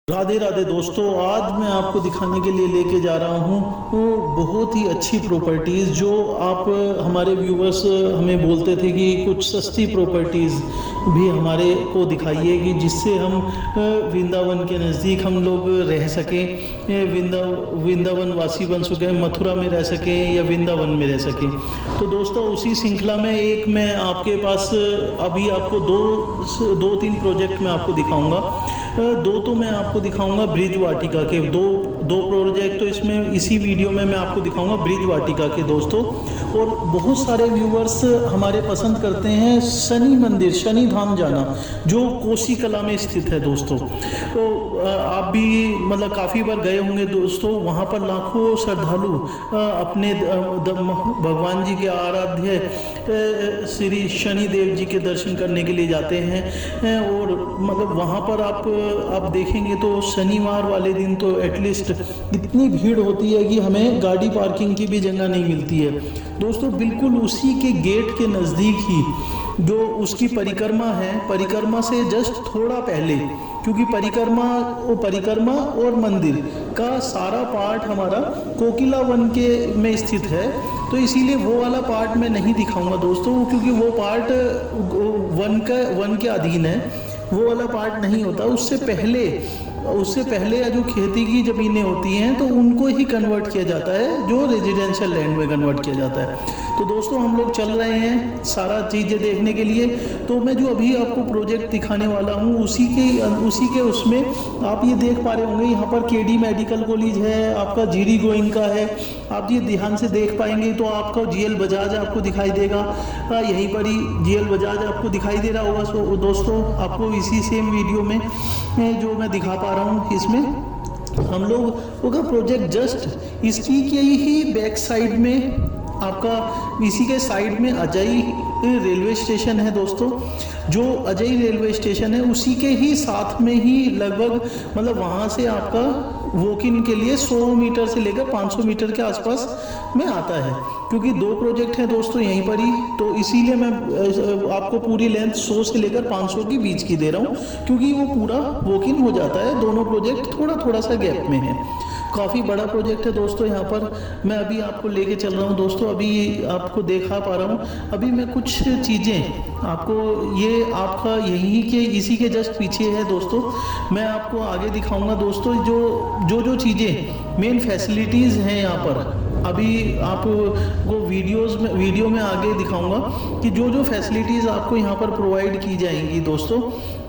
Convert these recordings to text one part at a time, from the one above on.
राधे राधे दोस्तों, आज मैं आपको दिखाने के लिए लेके जा रहा हूँ वो बहुत ही अच्छी प्रॉपर्टीज़ जो आप हमारे व्यूवर्स हमें बोलते थे कि कुछ सस्ती प्रॉपर्टीज़ भी हमारे को दिखाइए कि जिससे हम वृंदावन के नज़दीक हम लोग रह सकें, वृंदावन वासी बन सकें, मथुरा में रह सकें या वृंदावन में रह सकें। तो दोस्तों उसी श्रृंखला में एक मैं आपके पास अभी आपको दो तीन प्रोजेक्ट मैं आपको दिखाऊंगा। दो तो मैं आपको दिखाऊंगा ब्रिज वाटिका के दो प्रोजेक्ट, तो इसमें इसी वीडियो में मैं आपको दिखाऊंगा ब्रिज वाटिका के दोस्तों। और बहुत सारे व्यूवर्स हमारे पसंद करते हैं शनि मंदिर, शनि धाम जाना, जो कोसी कला में स्थित है दोस्तों। तो आप भी मतलब काफ़ी बार गए होंगे दोस्तों, वहाँ पर लाखों श्रद्धालु अपने भगवान जी के आराध्य श्री शनि देव जी के दर्शन करने के लिए जाते हैं। और मतलब वहाँ पर आप देखेंगे तो शनिवार वाले दिन तो एटलीस्ट इतनी भीड़ होती है कि हमें गाड़ी पार्किंग की भी जगह नहीं मिलती है दोस्तों। बिल्कुल उसी के गेट के नज़दीक ही जो उसकी परिक्रमा है, परिक्रमा से जस्ट थोड़ा पहले, क्योंकि परिक्रमा और मंदिर का सारा पार्ट हमारा कोकिला वन के में स्थित है, तो इसीलिए वो वाला पार्ट मैं नहीं दिखाऊंगा दोस्तों, क्योंकि वो पार्ट वन के अधीन है, वो वाला पार्ट नहीं होता। उससे पहले जो खेती की ज़मीनें होती हैं तो उनको ही कन्वर्ट किया जाता है, जो रेजिडेंशियल लैंड में कन्वर्ट किया जाता है। तो दोस्तों हम लोग चल रहे हैं सारा चीज़ें देखने के लिए। तो मैं जो अभी आपको प्रोजेक्ट दिखाने वाला हूँ उसी के उसमें आप ये देख पा रहे होंगे, यहाँ पर केडी मेडिकल कॉलेज है, आपका जीडी गोइंका है। आप ये ध्यान से देख पाएंगे तो आपका जीएल बजाज आपको दिखाई देगा, यहीं पर ही जीएल बजाज आपको दिखाई दे रहा होगा। सो दोस्तों आपको इसी सेम वीडियो में जो मैं दिखा पा रहा हूँ, इसमें हम लोग का प्रोजेक्ट जस्ट इसी के ही बैक साइड में, आपका इसी के साइड में अजय रेलवे स्टेशन है दोस्तों। जो अजय रेलवे स्टेशन है उसी के ही साथ में ही लगभग मतलब वहाँ से आपका वॉक इन के लिए 100 मीटर से लेकर 500 मीटर के आसपास में आता है, क्योंकि दो प्रोजेक्ट हैं दोस्तों यहीं पर ही। तो इसीलिए मैं आपको पूरी लेंथ 100 से लेकर 500 के बीच की दे रहा हूँ, क्योंकि वो पूरा वॉक इन हो जाता है। दोनों प्रोजेक्ट थोड़ा सा गैप में है। काफ़ी बड़ा प्रोजेक्ट है दोस्तों। यहाँ पर मैं अभी आपको लेके चल रहा हूँ दोस्तों, अभी आपको देखा पा रहा हूँ। अभी मैं कुछ चीज़ें आपको, ये आपका यहीं के इसी के जस्ट पीछे है दोस्तों, मैं आपको आगे दिखाऊंगा दोस्तों। जो चीज़ें मेन फैसिलिटीज़ हैं यहाँ पर, अभी आपको वीडियो में आगे दिखाऊंगा कि जो फैसिलिटीज़ आपको यहाँ पर प्रोवाइड की जाएंगी दोस्तों,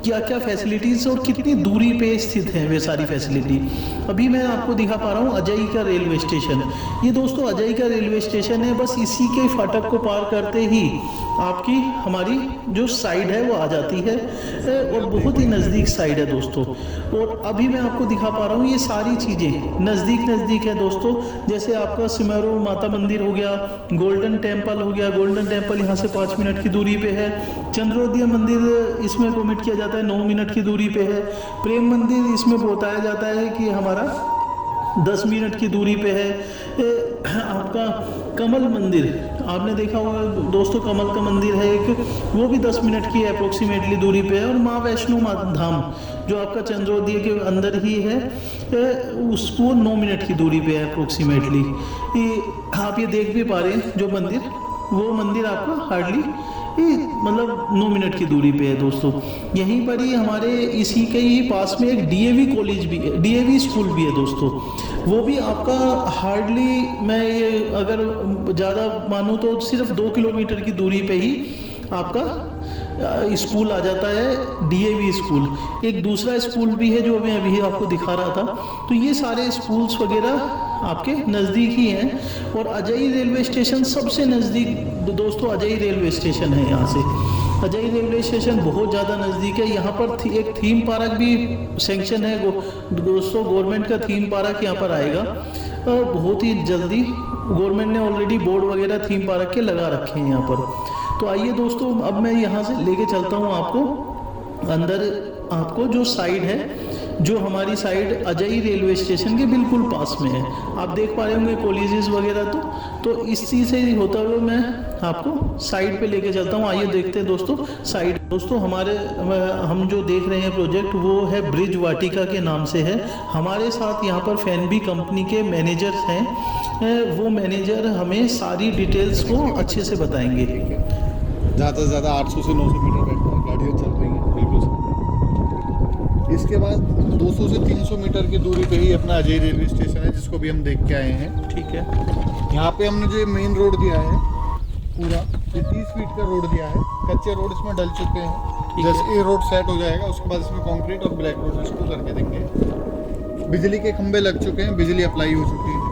क्या क्या फैसिलिटीज़ और कितनी दूरी पे स्थित है वे सारी फैसिलिटी। अभी मैं आपको दिखा पा रहा हूँ अजय का रेलवे स्टेशन। ये दोस्तों अजय का रेलवे स्टेशन है, बस इसी के फाटक को पार करते ही आपकी हमारी जो साइड है वो आ जाती है, और बहुत ही नज़दीक साइड है दोस्तों। और अभी मैं आपको दिखा पा रहा हूँ ये सारी चीज़ें नज़दीक है दोस्तों। जैसे आपका सिमरो माता मंदिर हो गया, गोल्डन टेम्पल हो गया, गोल्डन टेम्पल यहाँ से 5 मिनट की दूरी पे है। चंद्रोदय मंदिर इसमें परमिट किया जाता है, 9 मिनट की दूरी पे है। प्रेम मंदिर इसमें बताया जाता है कि हमारा 10 मिनट की दूरी पे है। आपका कमल मंदिर आपने देखा होगा दोस्तों, कमल का मंदिर है एक, वो भी 10 मिनट की अप्रोक्सीमेटली दूरी पे है। और माँ वैष्णो धाम जो आपका चंद्रोदय के अंदर ही है, उसको 9 मिनट की दूरी पे है अप्रोक्सीमेटली। आप ये देख भी पा रहे हैं जो मंदिर, वो मंदिर आपका हार्डली मतलब 9 मिनट की दूरी पे है दोस्तों। यहीं पर ही हमारे इसी के ही पास में एक डीएवी कॉलेज भी है, डीएवी स्कूल भी है दोस्तों। वो भी आपका हार्डली, मैं ये अगर ज़्यादा मानूँ तो सिर्फ 2 किलोमीटर की दूरी पे ही आपका स्कूल आ जाता है, डीएवी स्कूल। एक दूसरा स्कूल भी है जो मैं अभी आपको दिखा रहा था। तो ये सारे स्कूल्स वगैरह आपके नज़दीक ही हैं। और अजय रेलवे स्टेशन सबसे नज़दीक दोस्तों अजय रेलवे स्टेशन है। यहाँ से अजय रेलवे स्टेशन बहुत ज़्यादा नज़दीक है। यहाँ पर एक थीम पार्क भी सेंक्शन है दोस्तों, गवर्नमेंट का थीम पार्क यहाँ पर आएगा बहुत ही जल्दी। गवर्नमेंट ने ऑलरेडी बोर्ड वगैरह थीम पार्क के लगा रखे हैं यहाँ पर। तो आइए दोस्तों, अब मैं यहाँ से लेके चलता हूँ आपको अंदर। आपको जो साइड है जो हमारी साइड अजई रेलवे स्टेशन के बिल्कुल पास में है। आप देख पा रहे होंगे कॉलेजेस वगैरह। तो इस चीज़ से होता हुआ मैं आपको साइड पे लेके चलता हूँ। आइए देखते हैं दोस्तों साइड। दोस्तों हमारे हम जो देख रहे हैं प्रोजेक्ट वो है ब्रिज वाटिका के नाम से है। हमारे साथ यहाँ पर फैनबी कंपनी के मैनेजर्स हैं। वो मैनेजर हमें सारी डिटेल्स को अच्छे से बताएंगे। ज़्यादा से ज़्यादा 800 से 900 मीटर बैठता है, गाड़ियाँ चल रही हैं बिल्कुल सही। इसके बाद 200 से 300 मीटर की दूरी पे ही अपना अजय रेलवे स्टेशन है, जिसको भी हम देख के आए हैं। ठीक है। यहाँ पे हमने जो मेन रोड दिया है पूरा, ये 30 फीट का रोड दिया है। कच्चे रोड इसमें डल चुके हैं। जैसे ये रोड सेट हो जाएगा उसके बाद इसमें कंक्रीट और ब्लैक रोड इसको करके देंगे। बिजली के खंभे लग चुके हैं, बिजली अप्लाई हो चुकी है।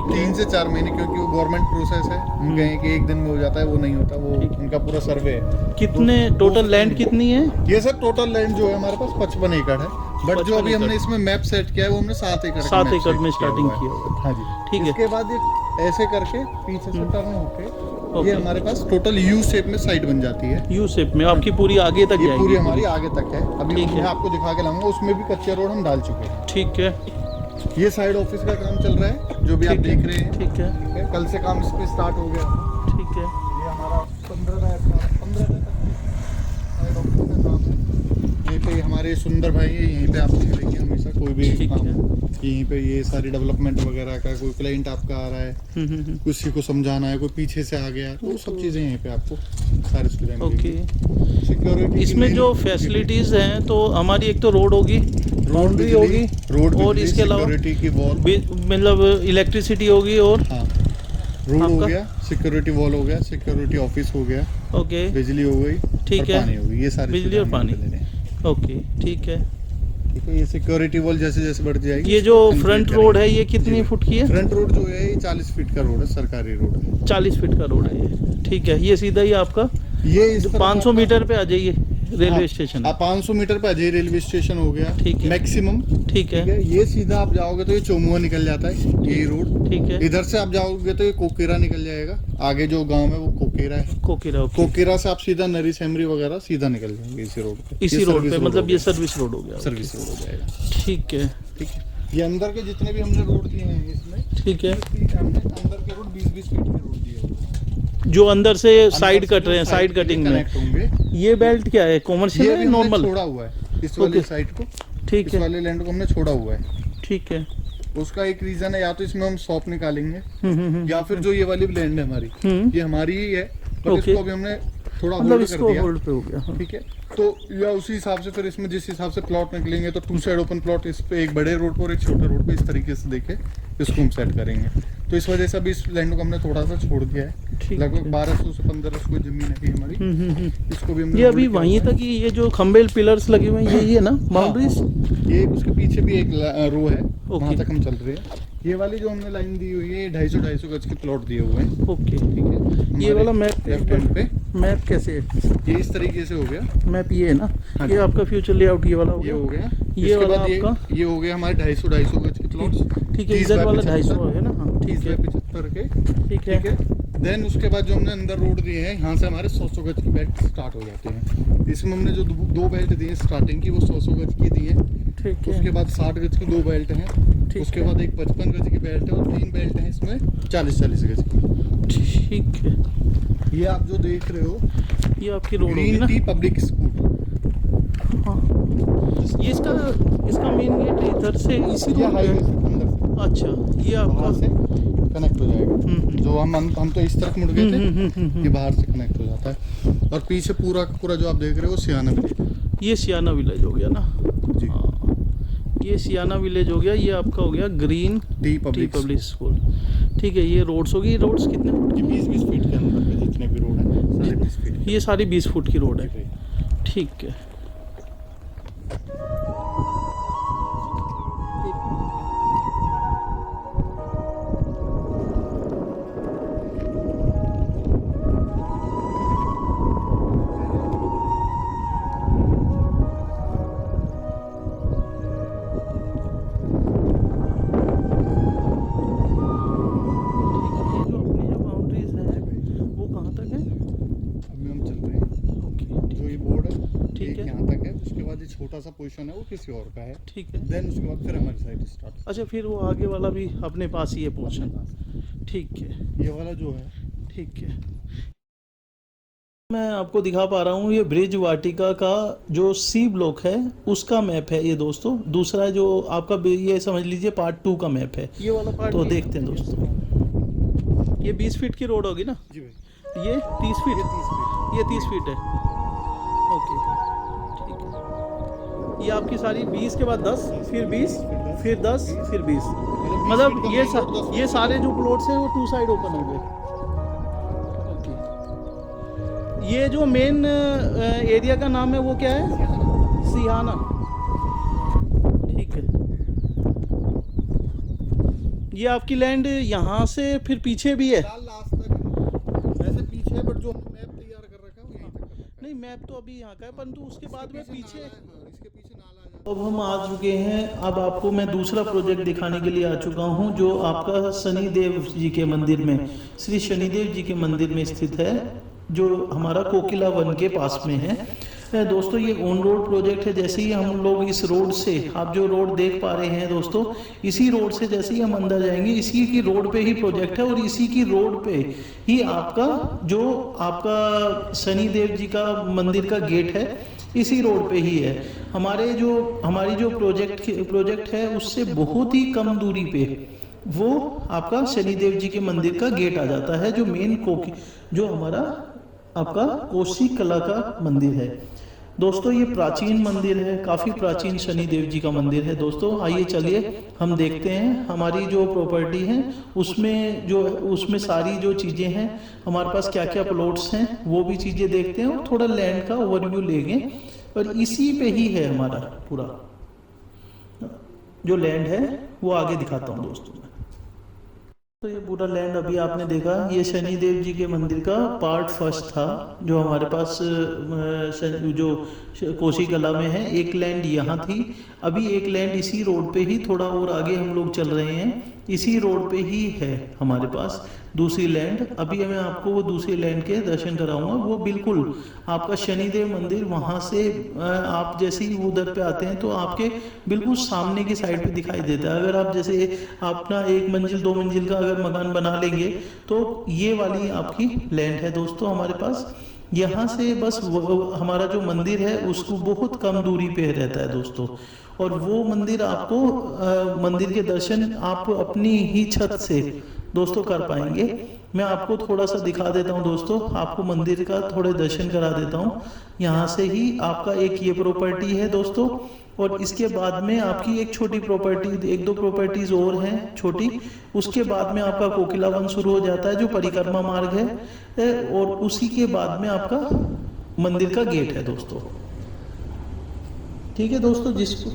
3 से 4 महीने, क्योंकि वो गवर्नमेंट प्रोसेस है। हम कहें कि एक दिन में हो जाता है, वो नहीं होता, वो उनका पूरा सर्वे है। कितने टोटल लैंड कितनी है? ये सर टोटल लैंड जो है हमारे पास 55 एकड़ है, बट जो अभी हमने इसमें मैप सेट किया है वो हमने 7 एकड़ 7 एकड़ में स्टार्टिंग की है। हाँ जी, ठीक है। इसके बाद ये ऐसे करके पीछे से टर्न होके ये हमारे पास टोटल यू शेप में साइड बन जाती है। यू शेप में आपकी पूरी आगे तक ये जाएगी? पूरी हमारी आगे तक है। अभी मैं आपको दिखा के लाऊंगा, उसमें भी कच्चे रोड हम डाल चुके हैं। ठीक है। ये साइड ऑफिस का काम चल रहा है, जो भी आप देख रहे हैं। ठीक है। कल से काम इस पे स्टार्ट हो गया। ठीक है। ये हमारा 15 साइड ऑफिस का काम है। यहीं पे हमारे सुंदर भाई है, यहीं पे आप मिलेंगे हमेशा, कोई भी काम हो यहीं पे। ये सारी डेवलपमेंट वगैरह का, कोई क्लाइंट आपका आ रहा है, किसी को समझाना है, कोई पीछे से आ गया, तो सब चीज़ें यहीं पे आपको सारी सुविधाएं मिलेंगी। सिक्योरिटी इसमें जो फैसिलिटीज हैं तो हमारी एक तो रोड होगी, बाउंड्री होगी, रोड और इसके अलावा सिक्योरिटी की वॉल, मतलब इलेक्ट्रिसिटी होगी, और हाँ रोड हो गया, सिक्योरिटी वॉल हो गया, सिक्योरिटी ऑफिस हो गया, ओके, बिजली हो गई, ठीक है, पानी हो गई। ये सारी बिजली और पानी, ओके, ठीक है। ये सिक्योरिटी वॉल जैसे जैसे बढ़ जाएगी। ये जो फ्रंट रोड है ये कितनी फुट की है? फ्रंट रोड जो है ये 40 फीट का रोड है, सरकारी रोड है। 40 फीट का रोड है ये, ठीक है। ये सीधा ही आपका ये 500 मीटर पे आ जाइए रेलवे स्टेशन। 500 मीटर पे अजय रेलवे स्टेशन हो गया, ठीक है, मैक्सिमम। ठीक है। ये सीधा आप जाओगे तो ये चोमुआ निकल जाता है, ये रोड। ठीक है। इधर से आप जाओगे तो ये कोकेरा निकल जाएगा, आगे जो गांव है वो कोकेरा है। कोकेरा, कोकेरा से आप सीधा नरी सेमरी वगैरह सीधा निकल जाएंगे इसी रोड पे। इसी रोड पे, मतलब ये सर्विस रोड हो गया, सर्विस रोड हो जाएगा। ठीक है। ठीक है। ये अंदर के जितने भी हमने रोड दिए हैं इसमें, ठीक है, हमने अंदर के रोड 20-20 फीट के रोड दिए हैं, जो अंदर से साइड कट रहे हैं, साइड कटिंग में कनेक्ट होंगे। ये बेल्ट क्या है, कॉमर्शियल है, नॉर्मल? छोड़ा हुआ है इस वाले साइड को, ठीक इस है, वाले लैंड को हमने छोड़ा हुआ है। ठीक है। उसका एक रीजन है, या तो इसमें हम शॉप निकालेंगे, या फिर जो ये वाली लैंड है हमारी, ये हमारी ही है, पर इसको अभी हमने थोड़ा मतलब होल्ड कर इसको दिया। होल्ड पे हो गया, हाँ। ठीक है, तो या उसी हिसाब से फिर इसमें जिस हिसाब से प्लॉट निकलेंगे तो 2 साइड ओपन प्लॉट, इस पे एक बड़े रोड पर और एक छोटे रोड पे, इस तरीके से देखे इसको हम सेट करेंगे। तो इस वजह से अभी इस लैंड को हमने थोड़ा सा छोड़ दिया है। लगभग 1200 से 1500 जमीन है हमारी, इसको भी हमने ये अभी वहीं तक ही, ये जो खंबे पिलर्स लगे हुए हैं यही है ना बाउंड्रीज? ये उसके पीछे भी एक रो है, वहाँ तक हम चल रहे हैं। ये वाली जो हमने लाइन दी हुई है 250 गज के प्लॉट दिए हुए हैं। ओके, ठीक है। ये वाला मैप लेफ्ट हैंड पे मैप कैसे है? ये इस तरीके से हो गया मैप, ये है ना, ये आपका फ्यूचर लेआउट ये वाला हो ये गया, हो गया। ये वाला आपका ये हो गया हमारे 250 गज के प्लॉट। ठीक है, इधर वाला 250 है ना, हाँ, ठीक है, 75 के, ठीक है। देन उसके बाद जो हमने अंदर रोड दिए हैं, यहाँ से हमारे 100 गज की बेल्ट स्टार्ट हो जाते हैं। इसमें हमने जो 2 बेल्ट दिए स्टार्टिंग की, वो 100 गज की दी है। ठीक है। उसके बाद 60 गज की 2 बेल्ट हैं, उसके बाद एक 55 गज की बेल्ट है, और 3 बेल्ट हैं इसमें 40-40 गज की। ठीक है। ये आप जो देख रहे हो ये आपकी रोड होगी ग्रीन ना? T public school. हाँ, ये इसका मेन गेट इधर से इसी ये रोड हाईवे पे? से अंदर से, अच्छा, ये बाहर आपका से कनेक्ट हो जाएगा। जो हम तो इस तरफ मुड़ गए थे, ये बाहर से कनेक्ट हो जाता है। और पीछे पूरा का पूरा जो आप देख रहे हो सियाना विलेज, ये सियाना विलेज हो गया ना जी। हाँ, ये सियाना विलेज हो गया। ये आपका हो गया ग्रीन टी पब्लिक स्कूल। ठीक है। ये रोड्स होगी, रोड्स कितने फुट की? 20-20 फीट के अंदर के जितने भी रोड हैं सारे 20 फीट। ये सारी 20 फुट की रोड है, ठीक है। छोटा सा पोजीशन है वो किसी और का है, ठीक है। देन उसके बाद फिर हमारी साइड स्टार्ट। अच्छा, फिर वो आगे वाला भी अपने पास ही है पोर्शन, ठीक है। ये वाला जो है, ठीक है, मैं आपको दिखा पा रहा हूँ ये ब्रिज वाटिका का जो सी ब्लॉक है उसका मैप है ये दोस्तों। दूसरा जो आपका ये समझ लीजिए पार्ट 2 का मैप है, ये वाला पार्ट तो देखते हैं दोस्तों। ये 20 फीट की रोड होगी ना? जी भाई। ये 30 फीट, ये 30 फीट, ये 30 फीट है, ओके ठीक है। ये आपकी सारी 20 के बाद 10, फिर 20, फिर 10, फिर 20, मतलब ये सारे जो प्लॉट्स हैं वो 2 साइड ओपन हो गए। ये जो मेन एरिया का नाम है वो क्या है? सिहाना, ठीक है। ये आपकी लैंड यहाँ से फिर पीछे भी है? लास्ट तक वैसे पीछे है, बट जो मैप तैयार कर रखा है वो यहीं तक है। नहीं, मैप तो अभी यहाँ का है, परंतु उसके बाद में पीछे। इसके पीछे नाला है। अब हम आ चुके हैं, अब आपको मैं दूसरा प्रोजेक्ट दिखाने के लिए आ चुका हूँ जो आपका शनिदेव जी के मंदिर में, श्री शनिदेव जी के मंदिर में स्थित है, जो हमारा कोकिला वन के पास में है। दोस्तों ये ऑन रोड प्रोजेक्ट है। जैसे ही हम लोग इस रोड से, आप जो रोड देख पा रहे हैं दोस्तों, इसी रोड से जैसे ही हम अंदर जाएंगे, इसी की रोड पे ही प्रोजेक्ट है और इसी की रोड पे ही आपका शनिदेव जी का मंदिर का गेट है, इसी रोड पे ही है। हमारी जो प्रोजेक्ट है उससे बहुत ही कम दूरी पे वो आपका शनिदेव जी के मंदिर का गेट आ जाता है, जो मेन जो हमारा आपका कोसी कला का मंदिर है। दोस्तों ये प्राचीन मंदिर है, काफ़ी प्राचीन शनिदेव जी का मंदिर है। दोस्तों आइए चलिए हम देखते हैं हमारी जो प्रॉपर्टी है उसमें सारी जो चीज़ें हैं, हमारे पास क्या क्या प्लॉट्स हैं वो भी चीज़ें देखते हैं और थोड़ा लैंड का ओवरव्यू लेंगे। और इसी पे ही है हमारा पूरा जो लैंड है वो आगे दिखाता हूँ दोस्तों। तो ये पूरा लैंड अभी आपने देखा, ये शनिदेव जी के मंदिर का पार्ट 1 था जो हमारे पास जो कोसी कला में है। एक लैंड यहाँ थी, अभी एक लैंड इसी रोड पे ही थोड़ा और आगे हम लोग चल रहे हैं, इसी रोड पे ही है हमारे पास दूसरी लैंड। अभी मैं आपको वो दूसरी लैंड के दर्शन कराऊंगा। वो बिल्कुल आपका शनिदेव मंदिर, वहाँ से आप जैसे ही उधर पे आते हैं तो आपके बिल्कुल सामने की साइड पे दिखाई देता है। अगर आप जैसे अपना 1 मंजिल 2 मंजिल का अगर मकान बना लेंगे तो ये वाली आपकी लैंड है दोस्तों हमारे पास। यहाँ से बस हमारा जो मंदिर है उसको बहुत कम दूरी पे रहता है दोस्तों, और वो मंदिर आपको मंदिर के दर्शन आप अपनी ही छत से दोस्तों कर पाएंगे। मैं आपको थोड़ा सा दिखा देता हूँ दोस्तों, आपको मंदिर का थोड़े दर्शन करा देता हूँ। यहाँ से ही आपका एक ये प्रॉपर्टी है दोस्तों, और इसके बाद में आपकी एक छोटी प्रॉपर्टी, 1-2 प्रॉपर्टीज और हैं छोटी। उसके बाद में आपका कोकिला वन शुरू हो जाता है जो परिक्रमा मार्ग है, और उसी के बाद में आपका मंदिर का गेट है दोस्तों। ठीक है दोस्तों, जिसको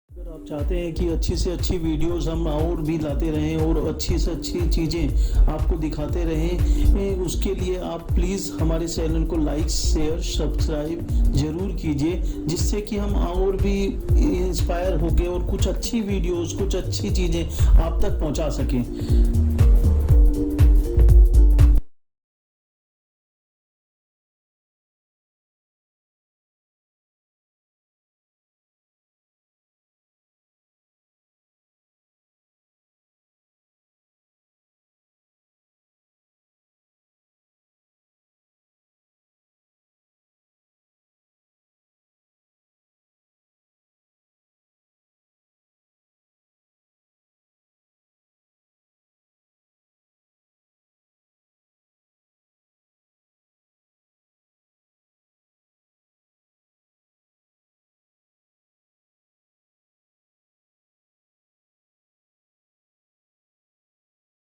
अगर आप चाहते हैं कि अच्छी से अच्छी वीडियोस हम और भी लाते रहें और अच्छी से अच्छी चीज़ें आपको दिखाते रहें, उसके लिए आप प्लीज़ हमारे चैनल को लाइक शेयर सब्सक्राइब ज़रूर कीजिए, जिससे कि हम और भी इंस्पायर होकर और कुछ अच्छी वीडियोस कुछ अच्छी चीज़ें आप तक पहुंचा सकें।